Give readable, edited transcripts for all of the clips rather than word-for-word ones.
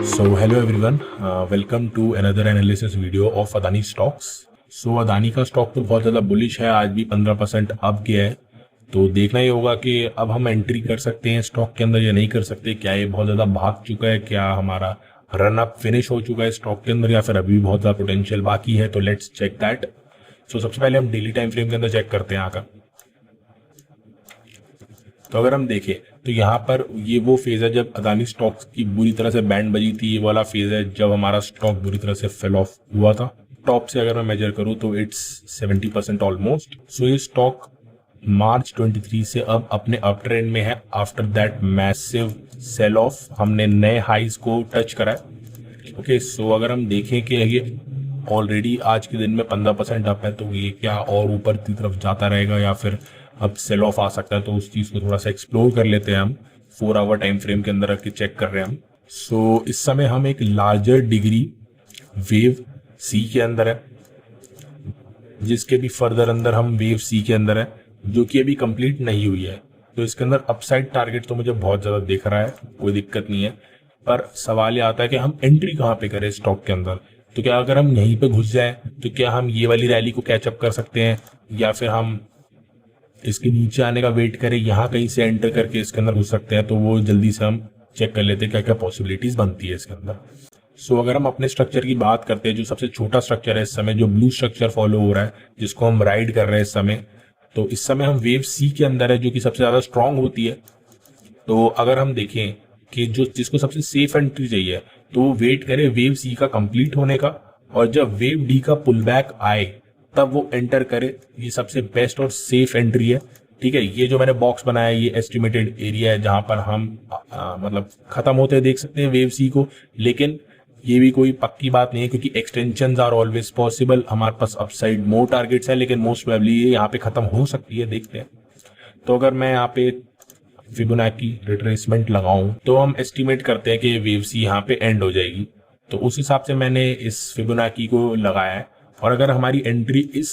So hello everyone, welcome to another analysis video of Adani stocks. So Adani का stock तो बहुत ज़्यादा बुलिश है, आज भी 15% अप गया है। तो देखना ही होगा कि अब हम एंट्री कर सकते हैं स्टॉक के अंदर या नहीं कर सकते। क्या ये बहुत ज़्यादा भाग चुका है, क्या हमारा रन अप फिनिश हो चुका है स्टॉक के अंदर, या फिर अभी भी बहुत ज़्यादा पोटेंशियल बाकी है। तो लेट्स चेक दैट। सो सबसे पहले हम डेली टाइम फ्रेम के अंदर चेक करते हैं यहाँ का। तो अगर हम देखें तो यहाँ पर ये वो फेज है जब अदानी स्टॉक्स की बुरी तरह से बैंड बजी थी। ये वाला फेज है जब हमारा स्टॉक बुरी तरह से फेल ऑफ हुआ था। टॉप से अगर मैं मेजर करूँ तो इट्स 70% ऑलमोस्ट। सो ये स्टॉक मार्च 23 से अब अपने अप ट्रेंड में है। After that massive cell of हमने नए हाइज को टच करा है। ओके, सो अगर हम देखें कि ये ऑलरेडी आज के दिन में 15% अप है, तो ये क्या और ऊपर की तरफ जाता रहेगा या फिर अब सेल ऑफ आ सकता है। तो उस चीज को थोड़ा सा एक्सप्लोर कर लेते हैं हम। 4 आवर टाइम फ्रेम के अंदर रख के चेक कर रहे हैं हम। सो इस समय हम एक लार्जर डिग्री वेव सी के अंदर है, जिसके भी फर्दर अंदर हम वेव सी के अंदर है, जो कि अभी कंप्लीट नहीं हुई है। तो इसके अंदर अपसाइड टारगेट तो मुझे बहुत ज्यादा दिख रहा है, कोई दिक्कत नहीं है। पर सवाल ये आता है कि हम एंट्री कहाँ पे करें स्टॉक के अंदर। तो क्या अगर हम यहीं पे घुस जाए तो क्या हम ये वाली रैली को कैचअप कर सकते हैं, या फिर हम इसके नीचे आने का वेट करें, यहाँ कहीं से एंटर करके इसके अंदर घुस सकते हैं। तो वो जल्दी से हम चेक कर लेते हैं क्या क्या पॉसिबिलिटीज बनती है इसके अंदर। सो अगर हम अपने स्ट्रक्चर की बात करते हैं, जो सबसे छोटा स्ट्रक्चर है इस समय, जो ब्लू स्ट्रक्चर फॉलो हो रहा है, जिसको हम राइड कर रहे हैं इस समय, तो इस समय हम वेव सी के अंदर है, जो कि सबसे ज्यादा स्ट्रांग होती है। तो अगर हम देखें कि जो जिसको सबसे सेफ एंट्री चाहिए, तो वो वेट करे वेव सी का कंप्लीट होने का, और जब वेव डी का पुल बैक आए तब वो एंटर करे। ये सबसे बेस्ट और सेफ एंट्री है। ठीक है, ये जो मैंने बॉक्स बनाया है ये एस्टिमेटेड एरिया है जहां पर हम मतलब खत्म होते देख सकते हैं वेव सी को। लेकिन ये भी कोई पक्की बात नहीं है, क्योंकि एक्सटेंशंस आर ऑलवेज पॉसिबल। हमारे पास अपसाइड मोर टारगेट्स है, लेकिन मोस्ट प्रोबेबली ये यहाँ पे खत्म हो सकती है, देखते हैं। तो अगर मैं यहाँ पे फिबोनाची रिट्रेसमेंट लगाऊं तो हम एस्टिमेट करते हैं कि वेव सी यहाँ पे एंड हो जाएगी। तो उस हिसाब से मैंने इस फिबोनाची को लगाया है। और अगर हमारी एंट्री इस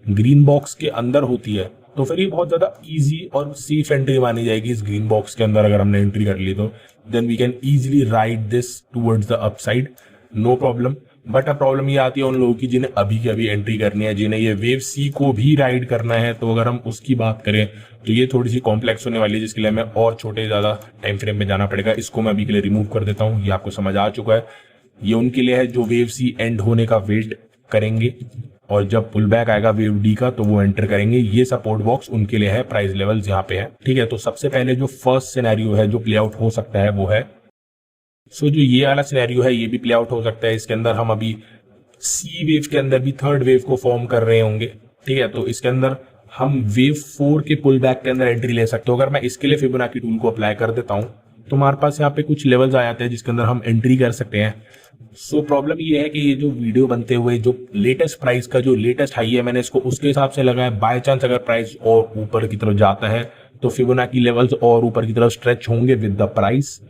ग्रीन बॉक्स के अंदर होती है तो फिर ये बहुत ज्यादा इजी और सेफ एंट्री मानी जाएगी। इस ग्रीन बॉक्स के अंदर अगर हमने एंट्री कर ली तो then we can easily ride this towards the upside, no problem. But अब प्रॉब्लम ये आती है उन लोगों की जिन्हें अभी की अभी एंट्री करनी है, जिन्हें ये वेव सी को भी राइड करना है। तो अगर हम उसकी बात करें तो ये थोड़ी सी कॉम्प्लेक्स होने वाली है, जिसके लिए हमें और छोटे ज्यादा टाइम फ्रेम में जाना पड़ेगा। इसको मैं अभी के लिए रिमूव कर देता हूँ, ये आपको समझ आ चुका है। ये उनके लिए है जो वेव सी एंड होने का वेट करेंगे, और जब पुल बैक आएगा वेव डी का तो वो एंटर करेंगे। ये सपोर्ट बॉक्स उनके लिए है, प्राइस लेवल्स यहाँ पे है। ठीक है, तो सबसे पहले जो फर्स्ट सिनेरियो है जो प्ले आउट हो सकता है वो है, सो जो ये वाला सिनेरियो है ये भी प्ले आउट हो सकता है। इसके अंदर हम अभी सी वेव के अंदर भी थर्ड वेव को फॉर्म कर रहे होंगे। ठीक है, तो इसके अंदर हम वेव 4 के पुल बैक के अंदर एंट्री ले सकते हो। अगर मैं इसके लिए फिबोनाची टूल को अप्लाई कर देता हूं तो हमारे पास यहाँ पे कुछ लेवल्स आ जाते हैं जिसके अंदर हम एंट्री कर सकते हैं। सो प्रॉब्लम ये है कि ये जो वीडियो बनते हुए जो लेटेस्ट प्राइस का जो लेटेस्ट हाई है, मैंने इसको उसके हिसाब से लगाया। बाय चांस अगर प्राइस और ऊपर की तरफ जाता है तो फिबोनाची लेवल्स और ऊपर की तरफ स्ट्रेच होंगे विद द प्राइस।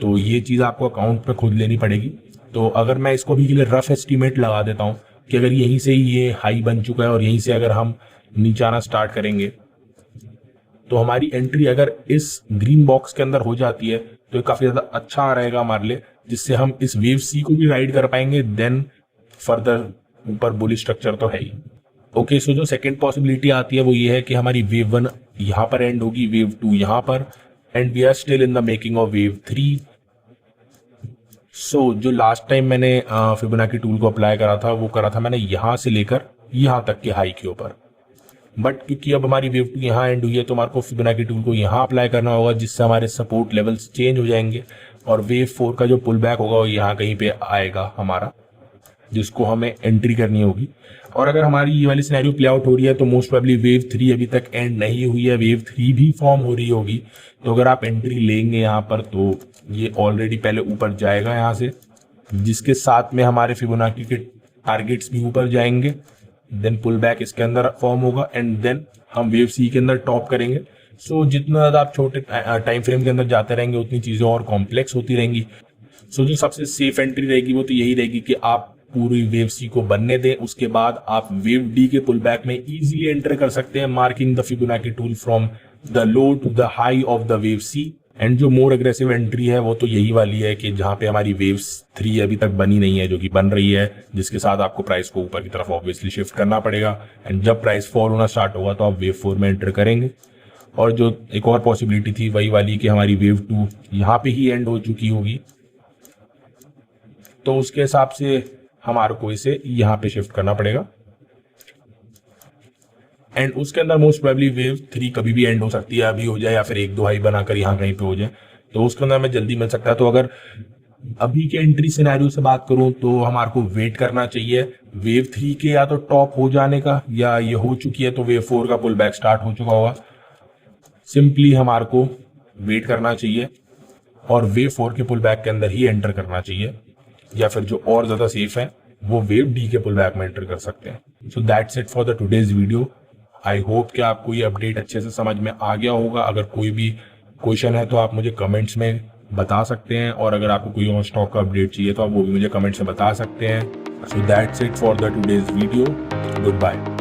तो ये चीज आपको अकाउंट पे खुद लेनी पड़ेगी। तो अगर मैं इसको भी के लिए रफ एस्टिमेट लगा देता हूं कि अगर यहीं से ही ये हाई बन चुका है और यहीं से अगर हम नीचे आना स्टार्ट करेंगे तो हमारी एंट्री अगर इस ग्रीन बॉक्स के अंदर हो जाती है तो ये काफी ज्यादा अच्छा रहेगा हमारे लिए, जिससे हम इस वेव सी को भी राइड कर पाएंगे। देन फर्दर ऊपर बुलिश स्ट्रक्चर तो है ही। ओके, सो जो सेकंड पॉसिबिलिटी आती है वो ये है कि हमारी वेव 1 यहाँ पर एंड होगी, वेव 2 यहाँ पर, and we are still in the making of wave 3। So जो लास्ट टाइम मैंने फिबोनाची टूल को अप्लाई करा था वो करा था मैंने यहाँ से लेकर यहाँ तक के हाई के ऊपर। बट क्योंकि अब हमारी वेव 2 यहाँ एंड हुई है तो हमारे को फिबोनाची टूल को यहाँ अप्लाई करना होगा, जिससे हमारे सपोर्ट लेवल्स चेंज हो जाएंगे और वेव 4 का जो पुल बैक होगा वो यहाँ कहीं पे आएगा हमारा, जिसको हमें एंट्री करनी होगी। और अगर हमारी ये वाली सिनेरियो प्ले आउट हो रही है तो मोस्ट प्रोबेबली वेव 3 अभी तक एंड नहीं हुई है, वेव 3 भी फॉर्म हो रही होगी। तो अगर आप एंट्री लेंगे यहाँ पर तो ये ऑलरेडी पहले ऊपर जाएगा यहाँ से, जिसके साथ में हमारे फिबोनाची के टारगेट्स भी ऊपर जाएंगे। देन पुल बैक इसके अंदर फॉर्म होगा एंड देन हम वेव सी के अंदर टॉप करेंगे। सो जितना ज्यादा आप छोटे टाइम फ्रेम के अंदर जाते रहेंगे उतनी चीजें और कॉम्प्लेक्स होती रहेंगी। सो जो सबसे सेफ एंट्री रहेगी वो तो यही रहेगी कि आप पूरी वेव सी को बनने दें, उसके बाद आप वेव डी के पुल बैक में इजीली एंटर कर सकते हैं, marking the Fibonacci tool from the low to the high of the wave C. And जो मोर एग्रेसिव एंट्री है वो तो यही वाली है कि जहां पे हमारी वेव्स 3 अभी तक बनी नहीं है, जो कि बन रही है, जिसके साथ आपको प्राइस को ऊपर की तरफ ऑब्वियसली शिफ्ट करना पड़ेगा। एंड जब प्राइस फॉल होना स्टार्ट होगा तो आप वेव 4 में एंटर करेंगे। और जो एक और पॉसिबिलिटी थी वही वाली कि हमारी वेव 2 यहाँ पे ही एंड हो चुकी होगी, तो उसके हिसाब से हमारे को इसे यहाँ पे शिफ्ट करना पड़ेगा। एंड उसके अंदर मोस्ट प्रोबेबली वेव 3 कभी भी एंड हो सकती है, अभी हो जाए या फिर 1-2 हाई बनाकर यहाँ कहीं पे हो जाए, तो उसके अंदर हमें जल्दी मिल सकता है। तो अगर अभी के एंट्री सिनेरियो से बात करूं तो हमारे को वेट करना चाहिए वेव 3 के या तो टॉप हो जाने का, या ये हो चुकी है तो वेव 4 का पुल बैक स्टार्ट हो चुका होगा। सिंपली हमारे को वेट करना चाहिए और वेव 4 के पुल बैक के अंदर ही एंटर करना चाहिए, या फिर जो और ज्यादा सेफ है वो वेव डी के पुल बैक में एंटर कर सकते हैं। So that's it for the today's video. I hope कि आपको ये अपडेट अच्छे से समझ में आ गया होगा। अगर कोई भी क्वेश्चन है तो आप मुझे कमेंट्स में बता सकते हैं, और अगर आपको कोई और स्टॉक का अपडेट चाहिए तो आप वो भी मुझे कमेंट्स में बता सकते हैं। So that's it for the today's video. Good bye.